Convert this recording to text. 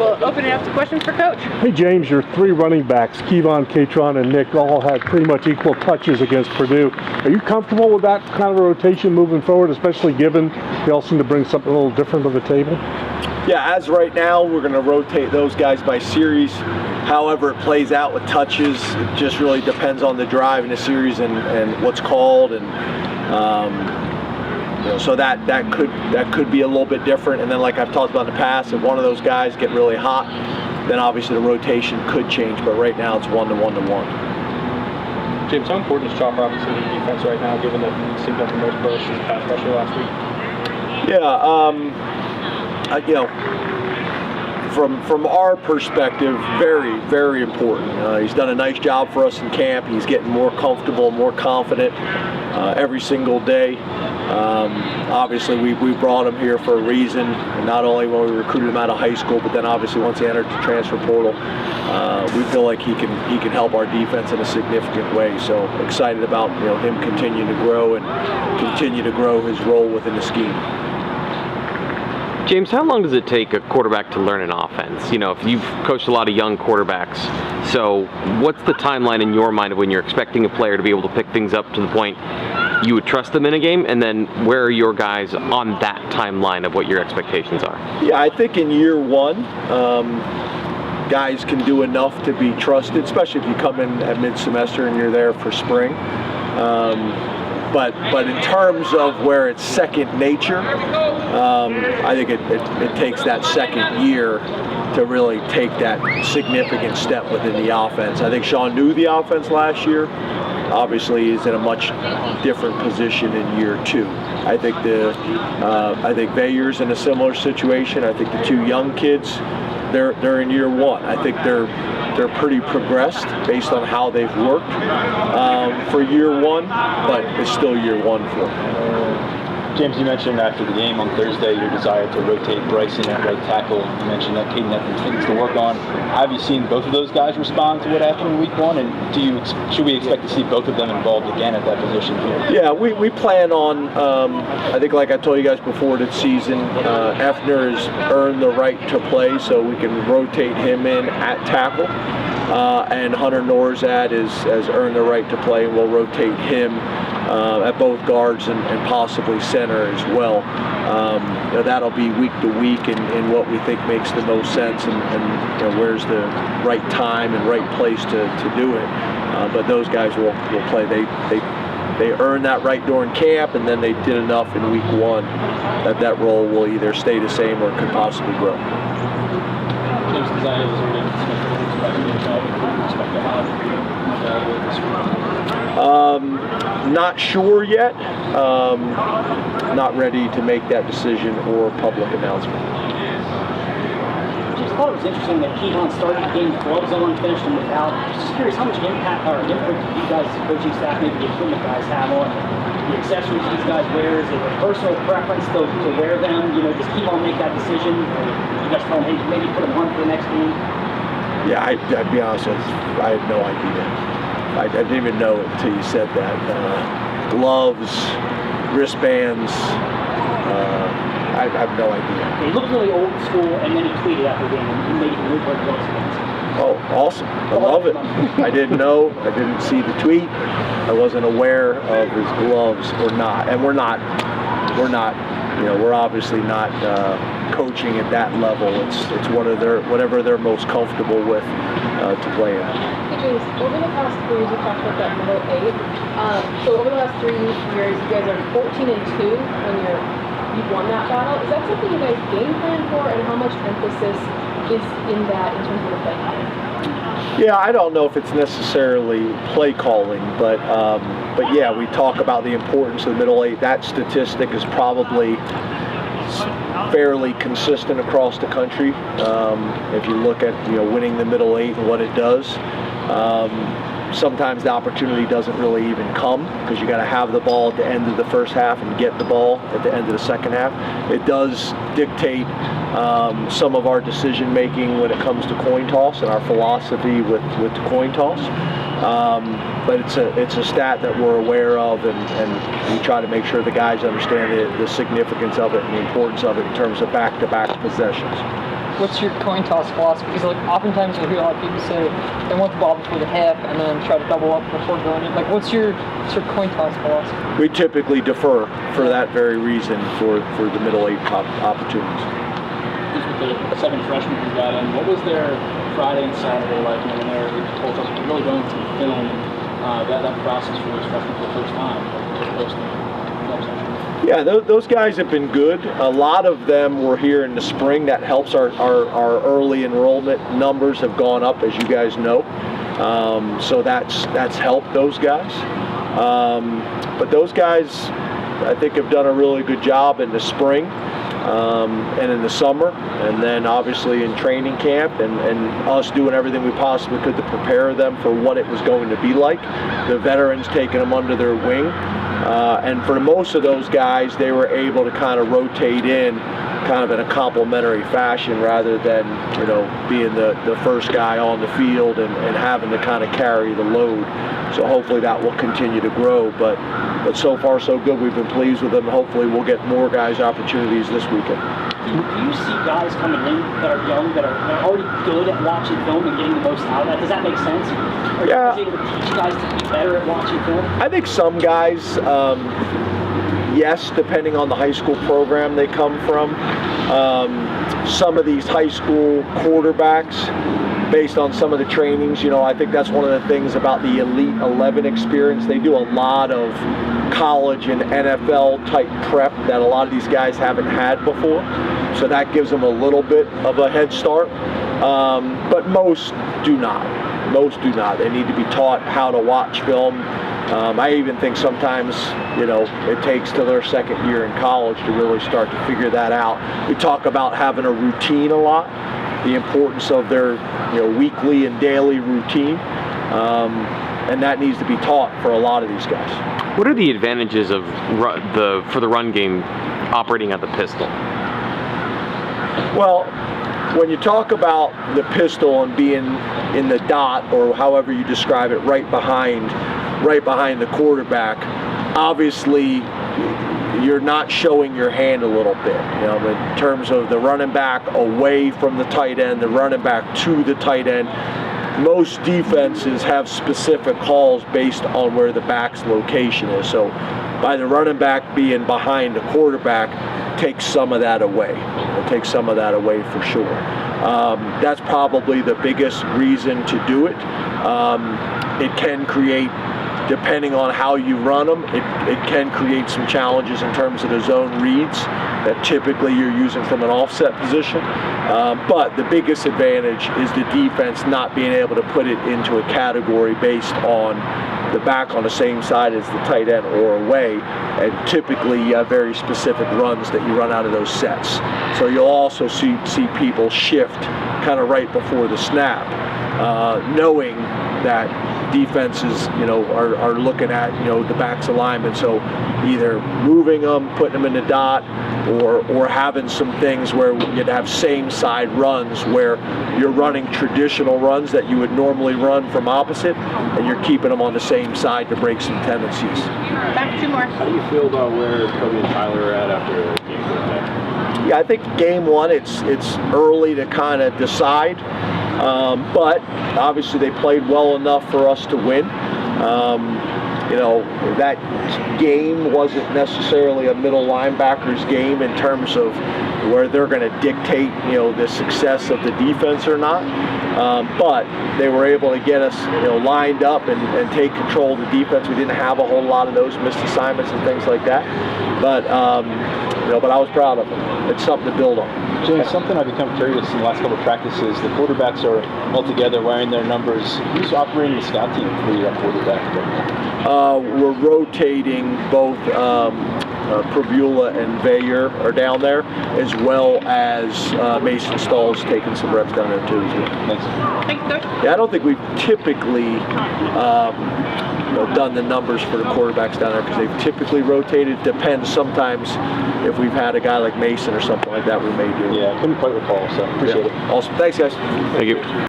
we'll open it up to questions for Coach. Hey James, your three running backs, Kevon, Katron, and Nick, all had pretty much equal touches against Purdue. Are you comfortable with that kind of a rotation moving forward, especially given they all seem to bring something a little different to the table? Yeah, as right now, we're going to rotate those guys by series. However it plays out with touches, it just really depends on the drive in the series and what's called, and so that could be a little bit different. And then, like I've talked about in the past, if one of those guys get really hot, then obviously the rotation could change. But right now, it's 1 to 1 to 1. James, how important is Chop Robinson in defense right now, given that he seemed to have the most burst as a pass rusher last week? From our perspective, very, very important. He's done a nice job for us in camp. He's getting more comfortable, more confident every single day. Obviously, we brought him here for a reason, and not only when we recruited him out of high school, but then obviously once he entered the transfer portal, we feel like he can help our defense in a significant way. So excited about him continuing to grow and continue to grow his role within the scheme. James, how long does it take a quarterback to learn an offense? If you've coached a lot of young quarterbacks, so what's the timeline in your mind of when you're expecting a player to be able to pick things up to the point you would trust them in a game, and then where are your guys on that timeline of what your expectations are? Yeah, I think in year one, guys can do enough to be trusted, especially if you come in at mid-semester and you're there for spring. But in terms of where it's second nature, I think it takes that second year to really take that significant step within the offense. I think Sean knew the offense last year. Obviously, he's in a much different position in year two. I think Veilleux's in a similar situation. I think the two young kids, they're in year one. I think they're pretty progressed based on how they've worked for year one, but it's still year one for them. James, you mentioned after the game on Thursday your desire to rotate Bryson at right tackle. You mentioned that Caden had things to work on. Have you seen both of those guys respond to what happened in week one? And should we expect to see both of them involved again at that position here? Yeah, we plan on, I think like I told you guys before the season, Effner has earned the right to play, so we can rotate him in at tackle. And Hunter Norzad has earned the right to play, and we'll rotate him at both guards and possibly center as well. That'll be week to week in what we think makes the most sense and where's the right time and right place to do it. But those guys will play. They earned that right during camp, and then they did enough in week one that role will either stay the same or could possibly grow. Not sure yet. Not ready to make that decision or public announcement. I just thought it was interesting that Kevon started the game with gloves on, finished them without. Just curious how much impact or input do you guys, the coaching staff, maybe the equipment guys have on the accessories these guys wear? Is it a personal preference to wear them? Does Kevon make that decision? Or you guys tell him, hey, maybe put them on for the next game? Yeah, I'd be honest with you, I had no idea. I didn't even know it until you said that. Gloves, wristbands, I have no idea. He looked really old school, and then he tweeted after the game, and he made him look like wristbands. Oh, awesome. I love it. I didn't know. I didn't see the tweet. I wasn't aware of his gloves or not. And we're obviously not coaching at that level. It's whatever they're most comfortable with to play in. Hey James, over the past 3 years, you talked about that middle 8. So over the last 3 years, you guys are 14-2 when you've won that battle. Is that something you guys game plan for, and how much emphasis is in that in terms of the play calling? Yeah, I don't know if it's necessarily play calling, but yeah, we talk about the importance of the middle 8. That statistic is probably fairly consistent across the country. If you look at winning the middle 8 and what it does, sometimes the opportunity doesn't really even come because you got to have the ball at the end of the first half and get the ball at the end of the second half. It does dictate some of our decision making when it comes to coin toss and our philosophy with the coin toss. But it's a stat that we're aware of, and we try to make sure the guys understand the significance of it and the importance of it in terms of back-to-back possessions. what's your coin toss philosophy? Because like oftentimes you'll hear a lot of people say they want the ball before the half and then try to double up before going in. Like what's your coin toss philosophy? We typically defer for that very reason for the middle eight opportunities. With the 7 freshmen who got in, what was their Friday and Saturday like when they were told us really going through film that process for those freshmen for the first time, post film session? Yeah, those guys have been good. A lot of them were here in the spring. That helps our early enrollment numbers have gone up, as you guys know. So that's helped those guys. But those guys, I think, have done a really good job in the spring and in the summer, and then obviously in training camp, and us doing everything we possibly could to prepare them for what it was going to be like. The veterans taking them under their wing. And for most of those guys, they were able to kind of rotate in kind of in a complementary fashion rather than, being the first guy on the field and having to kind of carry the load. So hopefully that will continue to grow. But so far so good. We've been pleased with them. Hopefully we'll get more guys opportunities this weekend. Do you see guys coming in that are young, that are already good at watching film and getting the most out of that? Does that make sense? Are you guys able to teach guys to be better at watching film? I think some guys, yes, depending on the high school program they come from. Some of these high school quarterbacks, based on some of the trainings, I think that's one of the things about the Elite 11 experience. They do a lot of college and NFL type prep that a lot of these guys haven't had before. So that gives them a little bit of a head start. But most do not. Most do not. They need to be taught how to watch film. I even think sometimes, it takes till their second year in college to really start to figure that out. We talk about having a routine a lot, the importance of their, weekly and daily routine, and that needs to be taught for a lot of these guys. What are the advantages of for the run game operating at the pistol? Well, when you talk about the pistol and being in the dot, or however you describe it, right behind the quarterback, obviously you're not showing your hand a little bit, in terms of the running back away from the tight end, the running back to the tight end. Most defenses have specific calls based on where the back's location is. So by the running back being behind the quarterback, takes some of that away. It takes some of that away for sure. That's probably the biggest reason to do it. It can create, depending on how you run them, it can create some challenges in terms of the zone reads that typically you're using from an offset position. But the biggest advantage is the defense not being able to put it into a category based on the back on the same side as the tight end or away. And typically you have very specific runs that you run out of those sets. So you'll also see people shift kind of right before the snap, knowing that defenses, are looking at, the back's alignment. So either moving them, putting them in the dot, or having some things where you'd have same side runs where you're running traditional runs that you would normally run from opposite, and you're keeping them on the same side to break some tendencies. Back 2 more. How do you feel about where Kobe and Tyler are at after the game today? Yeah, I think game one, it's early to kind of decide. But obviously they played well enough for us to win. That game wasn't necessarily a middle linebacker's game in terms of where they're going to dictate, the success of the defense or not. But they were able to get us, lined up and take control of the defense. We didn't have a whole lot of those missed assignments and things like that. But I was proud of them. It's something to build on. James, something I've become curious in the last couple of practices, the quarterbacks are all together wearing their numbers. Who's operating the scout team for your quarterback? We're rotating both Provula and Veilleux are down there, as well as Mason Stahl's taking some reps down there too. Thanks. Yeah, I don't think we've typically done the numbers for the quarterbacks down there because they've typically rotated. Depends sometimes if we've had a guy like Mason or something like that, we may do. Yeah, I couldn't quite recall, so appreciate it. Awesome. Thanks, guys. Thank you.